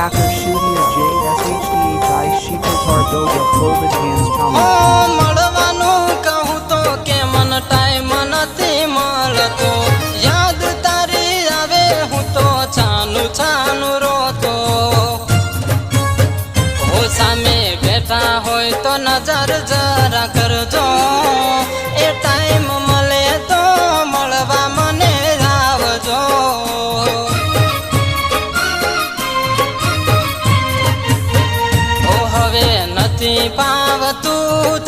Hacker Studio JSHDHI Shikotar Goga Covid Hands Chama મળવાનું કહું તો કે મન ટાઈમ નથી મળતો યાદ તારી આવે હું તો છાનું છાનું રોતો હો સામે બેઠા હોય તો નજર જરા કરજો એ ટાઈમ મળે તો મળવા મને આવજો ઓ હવે નથી પાવતું